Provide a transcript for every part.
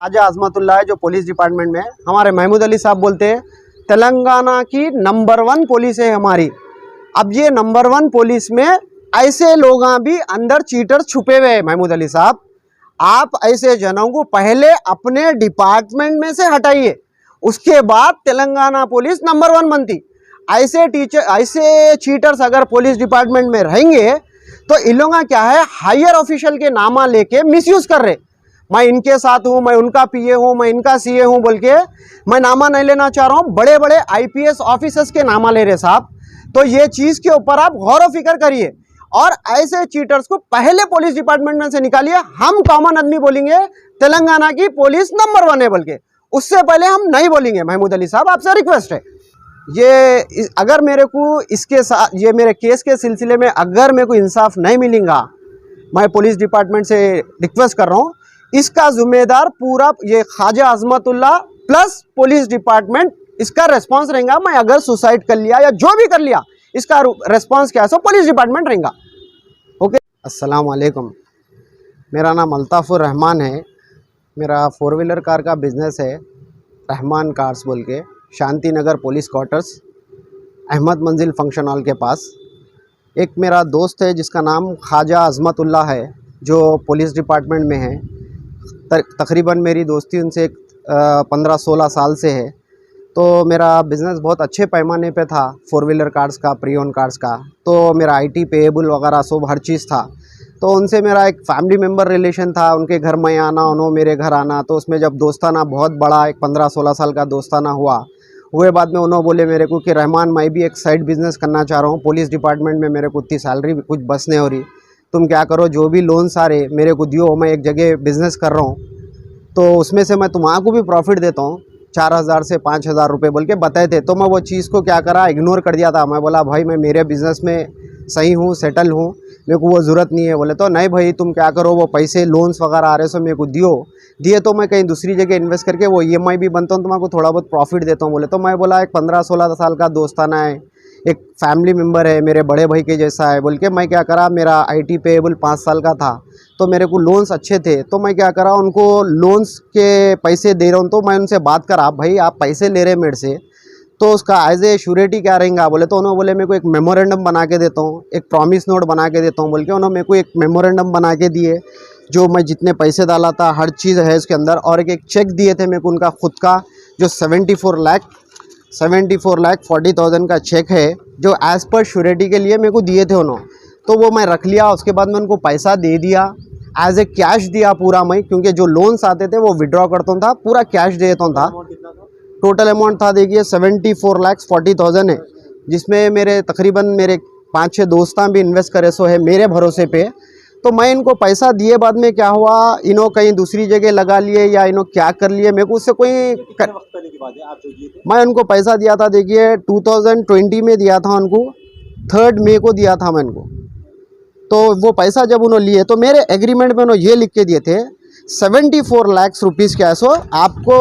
Khwaja Azmatullah है जो police department में है। हमारे महमूद अली साहब बोलते हैं तेलंगाना की नंबर 1 पुलिस है हमारी। अब ये नंबर 1 पुलिस में ऐसे लोग भी अंदर चीटर छुपे हुए हैं। महमूद अली साहब, आप ऐसे जनों को पहले अपने डिपार्टमेंट में से हटाइए, उसके बाद तेलंगाना पुलिस नंबर 1 बनती। ऐसे चीटर्स अगर पुलिस डिपार्टमेंट में रहेंगे तो इन लोगों का क्या है, हायर ऑफिशियल के नामा लेके मिसयूज कर रहे। मैं इनके साथ हूँ, मैं उनका पीए हूँ, मैं इनका सीए हूँ बोल के मैं नामा नहीं लेना चाह रहा हूँ, बड़े बड़े आईपीएस ऑफिसर्स के नामा ले रहे साहब। तो ये चीज़ के ऊपर आप गौर व फिक्र करिए और ऐसे चीटर्स को पहले पुलिस डिपार्टमेंट में से निकालिए। हम कॉमन आदमी बोलेंगे तेलंगाना की पुलिस नंबर 1 है बोल के, उससे पहले हम नहीं बोलेंगे। महमूद अली साहब, आपसे रिक्वेस्ट है, ये अगर मेरे को इसके साथ, ये मेरे केस के सिलसिले में अगर मेरे को इंसाफ नहीं मिलेगा, मैं पुलिस डिपार्टमेंट से रिक्वेस्ट कर रहा हूँ, इसका जिम्मेदार पूरा ये Khwaja Azmatullah plus police department, इसका रेस्पॉन्स रहेगा। मैं अगर सुसाइड कर लिया या जो भी कर लिया, इसका रेस्पॉन्स क्या है सो पुलिस डिपार्टमेंट रहेगा। ओके, अस्सलाम वालेकुम। मेरा नाम अल्ताफ़ुर रहमान है। मेरा 4 व्हीलर कार का बिज़नेस है, रहमान कार्स बोल के, शांति नगर पुलिस क्वार्टर्स, अहमद मंजिल फंक्शन हॉल के पास। एक मेरा दोस्त है जिसका नाम ख्वाजा अजमतुल्लाह है जो पुलिस डिपार्टमेंट में है। तकरीबन मेरी दोस्ती उनसे 15-16 साल से है। तो मेरा बिज़नेस बहुत अच्छे पैमाने पे था, 4 व्हीलर कार्स का, प्री ओन कार्स का। तो मेरा आईटी पेएबल वगैरह सब हर चीज़ था। तो उनसे मेरा एक फैमिली मेम्बर रिलेशन था, उनके घर में आना, उन्होंने मेरे घर आना। तो उसमें जब दोस्ताना बहुत बड़ा एक 15-16 साल का दोस्ताना हुए बाद में उन्होंने बोले मेरे को कि रहमान, मैं भी एक साइड बिज़नेस करना चाह रहा हूँ, पुलिस डिपार्टमेंट में मेरे को उतनी सैलरी कुछ बस नहीं हो रही, तुम क्या करो, जो भी लोन्स आ रहे मेरे को दियो, मैं एक जगह बिज़नेस कर रहा हूँ, तो उसमें से मैं तुम्हारा को भी प्रॉफिट देता हूँ, 4000 से 5000 रुपये बोल के बताए थे। तो मैं वो चीज़ को क्या करा, इग्नोर कर दिया था। मैं बोला भाई मैं मेरे बिज़नेस में सही हूँ, सेटल हूँ, मेरे को वो ज़रूरत नहीं है। बोले तो नहीं भाई, तुम क्या करो, वो पैसे लोन्स वगैरह आ रहे सो मेरे को दिए तो मैं कहीं दूसरी जगह इन्वेस्ट करके वो EMI भी बनता हूँ, तो मैं को थोड़ा बहुत प्रॉफिट देता हूँ। बोले तो मैं बोला एक 15-16 साल का दोस्ताना है, एक फैमिली मेम्बर है, मेरे बड़े भाई के जैसा है बोल के मैं क्या करा, मेरा IT पेएबल 5 साल का था, तो मेरे को लोन्स अच्छे थे। तो मैं क्या करा, उनको लोन्स के पैसे दे रहा हूँ। तो मैं उनसे बात करा, भाई आप पैसे ले रहे मेरे से, तो उसका एज ए श्योरिटी क्या रहेगा। बोले तो उन्होंने बोले मेरे को एक मेमोरेंडम बना के देता हूँ, एक प्रॉमिस नोट बना के देता हूँ बोल के उन्होंने मेरे को एक मेमोरेंडम बना के दिए, जो मैं जितने पैसे डाला था हर चीज़ है उसके अंदर। और एक चेक दिए थे मेरे को उनका खुद का, जो 74 लाख 40,000 का चेक है, जो एज़ पर श्योरिटी के लिए मेरे को दिए थे उन्होंने। तो वो मैं रख लिया। उसके बाद मैं उनको पैसा दे दिया, एज ए कैश दिया पूरा मैं, क्योंकि जो लोन्स आते थे वो विड्रॉ करता था, पूरा कैश देता था। टोटल अमाउंट था देखिए 74,40,000 है, जिसमें मेरे तकरीबन मेरे 5-6 दोस्तां भी इन्वेस्ट करे सो है मेरे भरोसे पे। तो मैं इनको पैसा दिए बाद में क्या हुआ, इन्हों कहीं दूसरी जगह लगा लिए या इन्हों क्या कर लिए, मेरे को उससे कोई मैं उनको पैसा दिया था देखिए 2020 में दिया था उनको, 3 मई को दिया था मैं इनको। तो वो पैसा जब उन्होंने लिए तो मेरे एग्रीमेंट में उन्होंने ये लिख के दिए थे 74 लाख रुपीज़ क्या सो आपको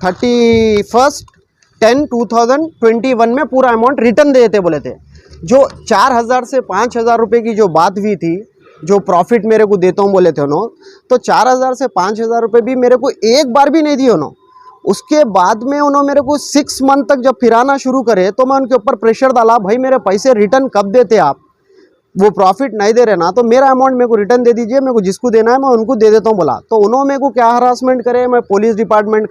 31/10/2021 में पूरा अमाउंट रिटर्न दे देते बोले थे। जो 4000 से 5000 रुपये की जो बात हुई थी, जो प्रॉफिट मेरे को देता हूँ बोले थे उन्होंने, तो 4000 से 5000 रुपये भी मेरे को एक बार भी नहीं दिए उन्होंने। उसके बाद में उन्होंने मेरे को 6 मंथ तक जब फिराना शुरू करे तो मैं उनके ऊपर प्रेशर डाला, भाई मेरे पैसे रिटर्न कब देते आप, वो प्रॉफिट नहीं दे रहे ना, तो मेरा अमाउंट मेरे को रिटर्न दे दीजिए, मेरे को जिसको देना है मैं उनको दे देता हूँ बोला। तो उन्होंने मेरे को क्या हरासमेंट करे, मैं पुलिस डिपार्टमेंट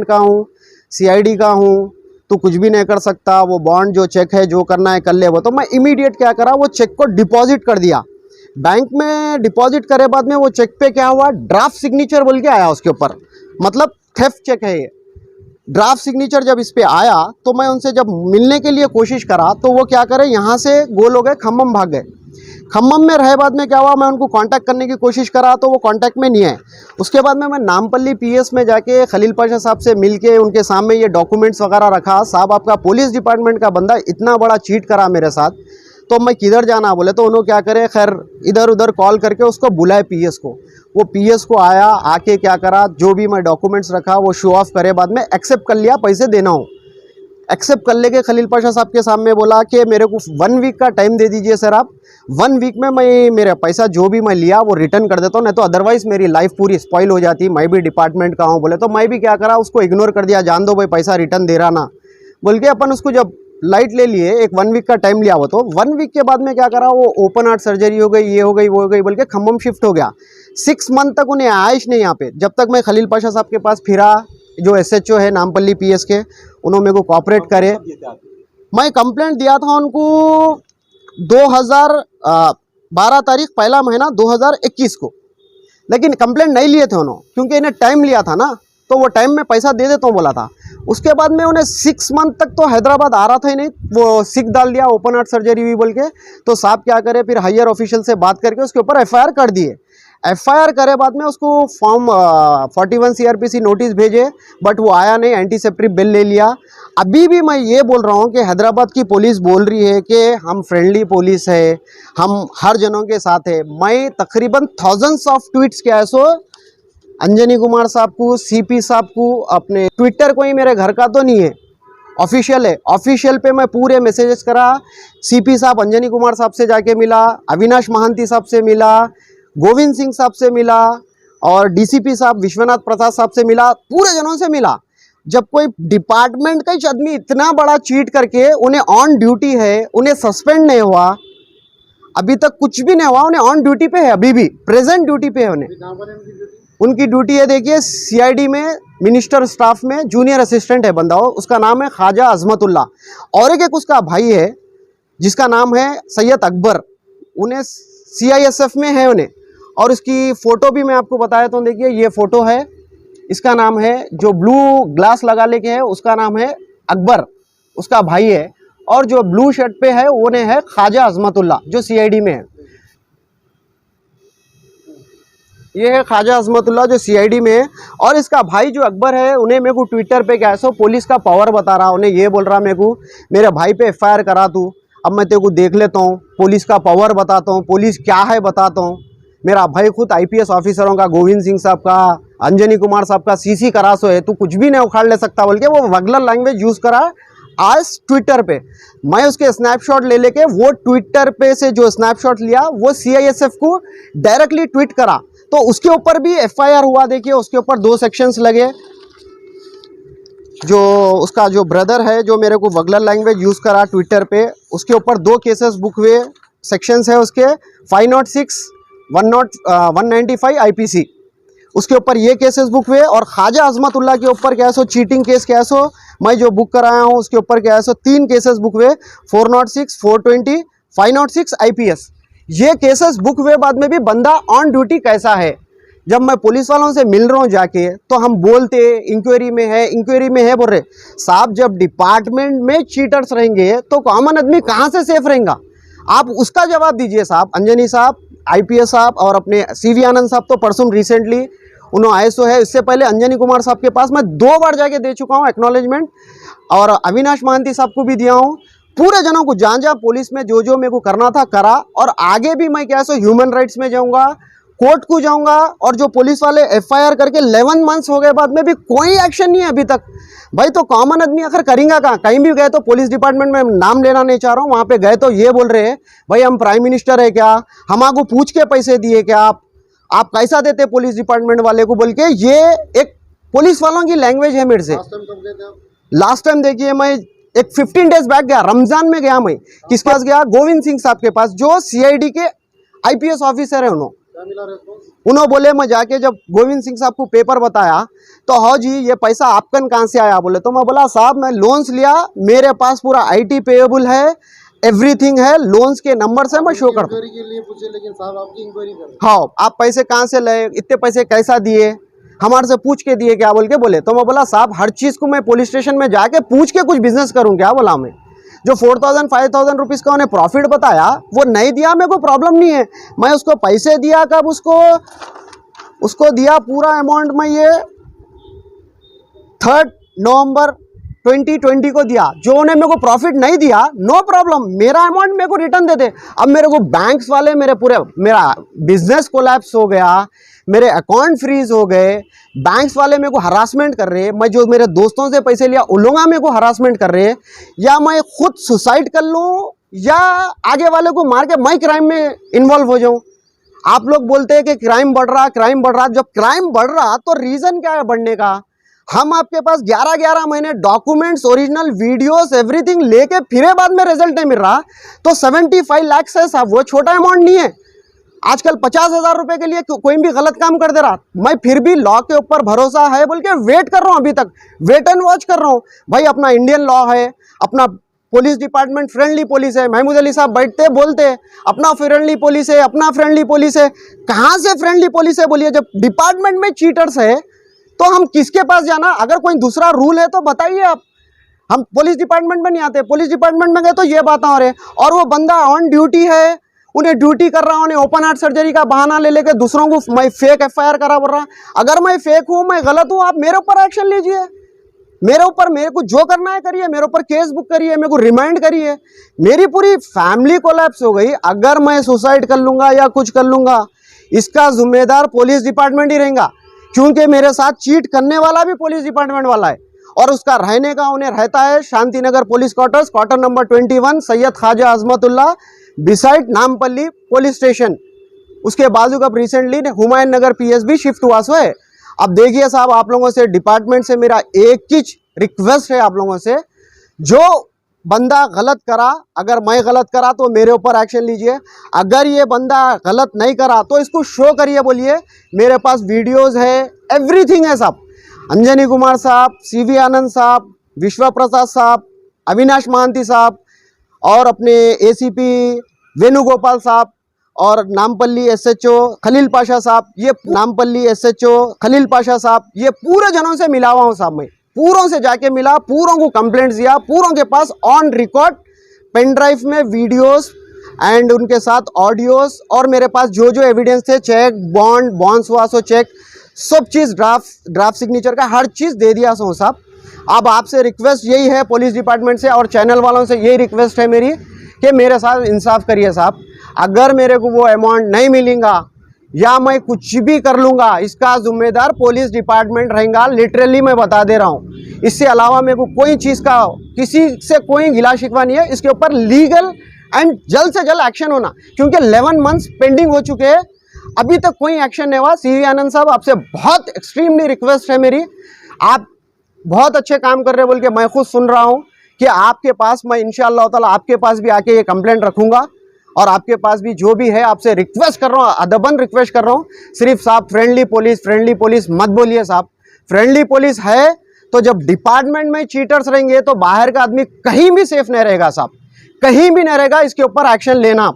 का हूँ, CID का हूँ, तो कुछ भी नहीं कर सकता, वो बॉन्ड जो चेक है जो करना है कर ले वो। तो मैं इमीडिएट क्या करा, वो चेक को डिपॉजिट कर दिया बैंक में। डिपॉजिट करे बाद में वो चेक पे क्या हुआ, ड्राफ्ट सिग्नेचर बोल के आया उसके ऊपर, मतलब थेफ्ट चेक है ये। ड्राफ्ट सिग्नेचर जब इस पे आया तो मैं उनसे जब मिलने के लिए कोशिश करा तो वो क्या करे, यहाँ से गोल हो गए, खम्मम भाग गए। खम्मम में रहे बाद में क्या हुआ, मैं उनको कांटेक्ट करने की कोशिश करा तो वो कांटेक्ट में नहीं है। उसके बाद में मैं नामपल्ली PS में जाके खलील पाशा साहब से मिल के उनके सामने ये डॉक्यूमेंट्स वगैरह रखा, साहब आपका पुलिस डिपार्टमेंट का बंदा इतना बड़ा चीट करा मेरे साथ, तो मैं किधर जाना बोले। तो उन्होंने क्या करे, खैर इधर उधर कॉल करके उसको बुलाए PS को। वो PS को आया, आके क्या करा, जो भी मैं डॉक्यूमेंट्स रखा वो शो ऑफ करे, बाद में एक्सेप्ट कर लिया, पैसे देना हो। एक्सेप्ट कर लेके खलील पाशा साहब के सामने बोला कि मेरे को 1 वीक का टाइम दे दीजिए सर आप, 1 वीक में मैं मेरा पैसा जो भी मैं लिया वो रिटर्न कर देता हूँ, नहीं तो अदरवाइज़ मेरी लाइफ पूरी स्पॉइल हो जाती। मैं भी डिपार्टमेंट का हूँ बोले तो मैं भी क्या करा, उसको इग्नोर कर दिया, जान दो भाई पैसा रिटर्न दे रहा ना बोल के। अपन उसको जब लाइट ले लिए, एक 1 वीक का टाइम लिया, वो तो 1 वीक के बाद में क्या करा, वो ओपन हार्ट सर्जरी हो गई, ये हो गई, वो हो गई बोल के खम्भम शिफ्ट हो गया। 6 मंथ तक उन्हें आयश नहीं यहाँ पे, जब तक मैं खलील पाशा साहब के पास फिरा, जो SHO है नामपल्ली PS के, उन्होंने मेरे को कोऑपरेट करे। मैं कंप्लेंट दिया था उनको 2012 तारीख 1 महीना 2021 को, लेकिन कंप्लेंट नहीं लिए थे उन्होंने, क्योंकि इन्हें टाइम लिया था ना, तो वो टाइम में पैसा दे देता हूँ बोला था। उसके बाद में उन्हें 6 मंथ तक तो हैदराबाद आ रहा था ही नहीं, वो सिक डाल दिया, ओपन हार्ट सर्जरी हुई बोल के। तो साहब क्या करे, फिर हायर ऑफिशियल से बात करके उसके ऊपर FIR कर दिए। FIR करे बाद में उसको फॉर्म 41 CRPC नोटिस भेजे, बट वो आया नहीं, एंटीसेप्टिक बिल ले लिया। अभी भी मैं ये बोल रहा हूँ कि हैदराबाद की पुलिस बोल रही है कि हम फ्रेंडली पुलिस है, हम हर जनों के साथ है। मैं तकरीबन थाउजेंड्स ऑफ ट्वीट्स किया है, सो अंजनी कुमार साहब को, CP साहब को, अपने ट्विटर कोई मेरे घर का तो नहीं है, ऑफिशियल है। ऑफिशियल पे मैं पूरे मैसेजेस करा, CP साहब अंजनी कुमार साहब से जाके मिला, अविनाश महांती साहब से मिला, गोविंद सिंह साहब से मिला, और DCP साहब विश्वनाथ प्रसाद साहब से मिला, पूरे जनों से मिला। जब कोई डिपार्टमेंट का ही आदमी इतना बड़ा चीट करके उन्हें ऑन ड्यूटी है, उन्हें सस्पेंड नहीं हुआ, अभी तक कुछ भी नहीं हुआ, उन्हें ऑन ड्यूटी पे है, अभी भी प्रेजेंट ड्यूटी पे है। उन्हें उनकी ड्यूटी है, देखिए CID में मिनिस्टर स्टाफ में जूनियर असिस्टेंट है बंदा, हो उसका नाम है ख्वाजा अजमतुल्ला। और एक उसका भाई है जिसका नाम है सैयद अकबर, उन्हें CISF में है उन्हें। और उसकी फ़ोटो भी मैं आपको बताया तो देखिए, ये फ़ोटो है, इसका नाम है, जो ब्लू ग्लास लगा लेके है उसका नाम है अकबर, उसका भाई है। और जो ब्लू शर्ट पे है उन्हें है ख्वाजा अजमतुल्ला, जो CID में है। ये है ख्वाजा अजमतुल्ला जो CID में है। और इसका भाई जो अकबर है, उन्हें मेरे को ट्विटर पे क्या सो पुलिस का पावर बता रहा, उन्हें ये बोल रहा मेरे को, मेरे भाई पे FIR करा तू, अब मैं तेरे को देख लेता हूँ, पुलिस का पावर बताता हूँ, पुलिस क्या है बताता हूँ। मेरा भाई खुद IPS ऑफिसरों का, गोविंद सिंह साहब का, अंजनी कुमार साहब का CC करा सो है, तू कुछ भी नहीं उखाड़ ले सकता बोल के वो वगलर लैंग्वेज यूज़ करा आज ट्विटर पे। मैं उसके स्नैपशॉट ले लेके, वो ट्विटर पे से जो स्नैपशॉट लिया वो CISF को डायरेक्टली ट्वीट करा, तो उसके ऊपर भी FIR हुआ। देखिए उसके ऊपर 2 सेक्शंस लगे। जो उसका जो ब्रदर है जो मेरे को वगलर लैंग्वेज यूज़ करा ट्विटर पे, उसके ऊपर 2 केसेस बुक हुए, सेक्शंस है उसके 506, 195 IPC, उसके ऊपर ये केसेस बुक हुए। और ख्वाजा अजमतुल्ला के ऊपर क्या है सो चीटिंग केस क्या है सो मैं जो बुक कराया हूँ उसके ऊपर क्या है सो 3 केसेस बुक हुए, 406, 420, 506 IPS। ये केसेस बुक हुए बाद में भी बंदा ऑन ड्यूटी कैसा है। जब मैं पुलिस वालों से मिल रहा हूँ जाके, तो हम बोलते इंक्वायरी में है, इंक्वायरी में है बोल रहे। साहब जब डिपार्टमेंट में चीटर्स रहेंगे तो कॉमन आदमी कहाँ से सेफ रहेगा, आप उसका जवाब दीजिए साहब। अंजनी साहब, IPS साहब और अपने CV आनंद साहब तो परसों रिसेंटली उन्होंने ISO है, इससे पहले अंजनी कुमार साहब के पास मैं 2 बार जाके दे चुका हूँ एक्नॉलेजमेंट, और अविनाश महांती साहब को भी दिया हूँ। पूरे जनों को जहाँ पुलिस में जो मेरे को करना था करा, और आगे भी मैं क्या सो ह्यूमन राइट्स में जाऊँगा, कोर्ट को जाऊँगा। और जो पुलिस वाले FIR करके 11 मंथ्स हो गए बाद में भी कोई एक्शन नहीं है अभी तक। भाई तो कॉमन आदमी आखिर करेंगे कहाँ। कहीं भी गए तो पुलिस डिपार्टमेंट में नाम लेना नहीं चाह रहा हूँ, वहाँ पे गए तो ये बोल रहे हैं भाई हम प्राइम मिनिस्टर है क्या, हम आपको पूछ के पैसे दिए क्या, आप कैसा देते पुलिस डिपार्टमेंट वाले को बोल के। ये एक पुलिस वालों की लैंग्वेज है मेरे से। लास्ट टाइम देखिए मैं एक 15 डेज बैक गया, रमजान में गया मैं, किसके पास गया, गोविंद सिंह साहब के पास, जो CID के IPS ऑफिसर है। उन्होंने बोले, मैं जाके जब गोविंद सिंह साहब को पेपर बताया तो हाँ जी ये पैसा आपकन कहाँ से आया बोले, तो मैं बोला साहब मैं लोन्स लिया, मेरे पास पूरा IT पेएबल है, एवरीथिंग है, लोन्स के नंबर से मैं शो करता हूँ। लेकिन साहब आपकी इंक्वायरी कर, हाँ आप पैसे कहाँ से लाए, इतने पैसे कैसा दिए, हमारे से पूछ के दिए क्या बोल के बोले। तो मैं बोला साहब हर चीज़ को मैं पुलिस स्टेशन में जाके पूछ के कुछ बिजनेस करूँ क्या बोला मैं। जो 4,000 5,000 रुपीज़ का उन्हें प्रॉफिट बताया वो नहीं दिया, मेरे को प्रॉब्लम नहीं है, मैं उसको पैसे दिया कब, उसको दिया पूरा अमाउंट मैं ये 3 नवंबर 2020 को दिया। जो उन्हें मेरे को प्रॉफिट नहीं दिया नो प्रॉब्लम, मेरा अमाउंट मेरे को रिटर्न दे दे। अब मेरे को बैंक्स वाले मेरा बिजनेस कोलैप्स हो गया, मेरे अकाउंट फ्रीज हो गए, बैंक्स वाले मेरे को हरासमेंट कर रहे हैं, मैं जो मेरे दोस्तों से पैसे लिया उन लोग मेरे को हरासमेंट कर रहे हैं, या मैं खुद सुसाइड कर लूँ या आगे वाले को मार के मैं क्राइम में इन्वॉल्व हो जाऊं। आप लोग बोलते हैं कि क्राइम बढ़ रहा। जब क्राइम बढ़ रहा तो रीजन क्या है बढ़ने का? हम आपके पास 11 महीने डॉक्यूमेंट्स, ओरिजिनल वीडियोस, एवरीथिंग लेके फिर बाद में रिजल्ट नहीं मिल रहा, तो 75 लाख है साहब, वो छोटा अमाउंट नहीं है। आजकल 50,000 रुपए के लिए कोई भी गलत काम कर दे रहा, मैं फिर भी लॉ के ऊपर भरोसा है बोल के वेट कर रहा हूं, अभी तक वेट एंड वॉच कर रहा हूं। भाई अपना इंडियन लॉ है, अपना पुलिस डिपार्टमेंट फ्रेंडली पुलिस है। महमूद अली साहब बैठते बोलते अपना फ्रेंडली पुलिस है, अपना फ्रेंडली पुलिस है। कहां से फ्रेंडली पुलिस है बोलिए? जब डिपार्टमेंट में चीटर्स है तो हम किसके पास जाना? अगर कोई दूसरा रूल है तो बताइए आप। हम पुलिस डिपार्टमेंट में नहीं आते, पुलिस डिपार्टमेंट में गए तो ये बातें हो रही, और वो बंदा ऑन ड्यूटी है, उन्हें ड्यूटी कर रहा, उन्हें ओपन हार्ट सर्जरी का बहाना ले लेके दूसरों को मैं फेक FIR करा बोल रहा। अगर मैं फेक हूं, मैं गलत हूं, आप मेरे ऊपर एक्शन लीजिए, मेरे को जो करना है करिए, मेरे ऊपर केस बुक करिए, मेरे को रिमाइंड करिए। मेरी पूरी फैमिली कोलैप्स हो गई। अगर मैं सुसाइड कर लूंगा या कुछ कर लूंगा, इसका जिम्मेदार पुलिस डिपार्टमेंट ही रहेगा, क्योंकि मेरे साथ चीट करने वाला भी पुलिस डिपार्टमेंट वाला है। और उसका रहने का उन्हें रहता है Shantinagar police quarters, quarter number 21, Syed Khwaja Azmatullah, beside Nampally police station. उसके बाजू का recently Humayun Nagar PSB shift हुआ सो है। अब देखिए साहब, आप लोगों से, डिपार्टमेंट से मेरा एक ही रिक्वेस्ट है आप लोगों से, जो बंदा गलत करा, अगर मैं गलत करा तो मेरे ऊपर एक्शन लीजिए। अगर ये बंदा गलत नहीं करा तो इसको शो करिए, बोलिए मेरे पास वीडियोस है, एवरीथिंग है साहब। अंजनी कुमार साहब, CV आनंद साहब, विश्व प्रसाद साहब, अविनाश महांती साहब, और अपने ACP वेणुगोपाल साहब, और नामपल्ली SHO खलील पाशा साहब, ये नामपल्ली SHO खलील पाशा साहब, ये पूरे जनों से मिला हुआ हूँ साहब। मैं पूरों से जाके मिला, पूरों को कंप्लेंट दिया, पूरों के पास ऑन रिकॉर्ड पेन ड्राइव में वीडियोस एंड उनके साथ ऑडियोस, और मेरे पास जो जो एविडेंस थे, चेक, बॉन्ड्स हुआ सो चेक, सब चीज़, ड्राफ्ट सिग्नेचर का हर चीज़ दे दिया सो साहब। अब आपसे रिक्वेस्ट यही है, पुलिस डिपार्टमेंट से और चैनल वालों से यही रिक्वेस्ट है मेरी, कि मेरे साथ इंसाफ करिए साहब। अगर मेरे को वो अमाउंट नहीं मिलेगा या मैं कुछ भी कर लूँगा, इसका जिम्मेदार पुलिस डिपार्टमेंट रहेगा, लिटरली मैं बता दे रहा हूँ। इससे अलावा मेरे को कोई चीज़ का, किसी से कोई गिला शिकवा नहीं है। इसके ऊपर लीगल एंड जल्द से जल्द एक्शन होना, क्योंकि 11 मंथ्स पेंडिंग हो चुके हैं, अभी तक कोई एक्शन नहीं हुआ। CV आनंद साहब, आपसे बहुत एक्सट्रीमली रिक्वेस्ट है मेरी, आप बहुत अच्छे काम कर रहे हैं बोल के मैं खुद सुन रहा हूँ, कि आपके पास मैं इंशाअल्लाह ताला आपके पास भी आके ये कंप्लेंट रखूँगा, और आपके पास भी जो भी है, आपसे रिक्वेस्ट कर रहा हूँ, अदबन रिक्वेस्ट कर रहा हूँ। सिर्फ साहब फ्रेंडली पुलिस मत बोलिए साहब। फ्रेंडली पुलिस है तो जब डिपार्टमेंट में चीटर्स रहेंगे तो बाहर का आदमी कहीं भी सेफ नहीं रहेगा साहब, कहीं भी नहीं रहेगा। इसके ऊपर एक्शन लेना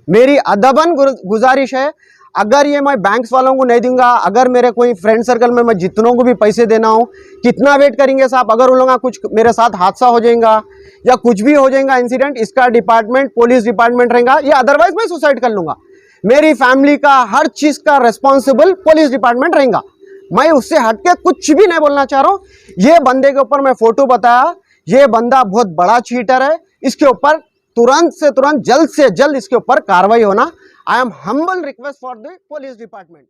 मेरी अदबन गुजारिश है। अगर ये मैं बैंक्स वालों को नहीं दूंगा, अगर मेरे कोई फ्रेंड सर्कल में मैं जितनों को भी पैसे देना हो, कितना वेट करेंगे साहब? अगर उन लोगों का कुछ मेरे साथ हादसा हो जाएगा या कुछ भी हो जाएगा इंसिडेंट, इसका डिपार्टमेंट पुलिस डिपार्टमेंट रहेगा, या अदरवाइज मैं सुसाइड कर लूंगा। मेरी फैमिली का हर चीज का रेस्पॉन्सिबल पुलिस डिपार्टमेंट रहेगा। मैं उससे हटके कुछ भी नहीं बोलना चाह रहा हूँ। ये बंदे के ऊपर मैं फोटो बताया, ये बंदा बहुत बड़ा चीटर है, इसके ऊपर तुरंत से तुरंत, जल्द से जल्द इसके ऊपर कार्रवाई होना। I am humble request for the police department.